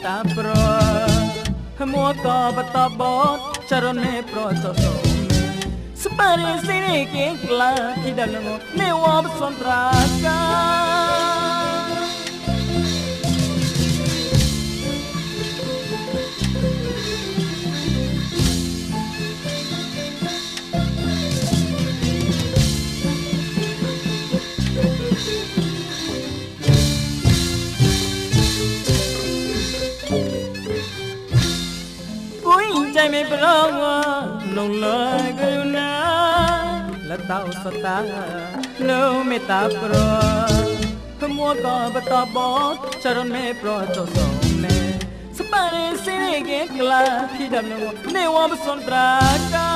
ตาปรมัวก็บตอบดชรนเมโปรโซโซสปาริสินิเกกลาที่ดังงเนวอบสนตรากาใจไม่ปรองลงเลยก็อยู่นะและเต้าสตาโนไม่ตาปรขมัวก็บตอบดชรนเมโปรโตโซเมสปาริสินิเกกลาที่ดำนงเนวอบสนตรากา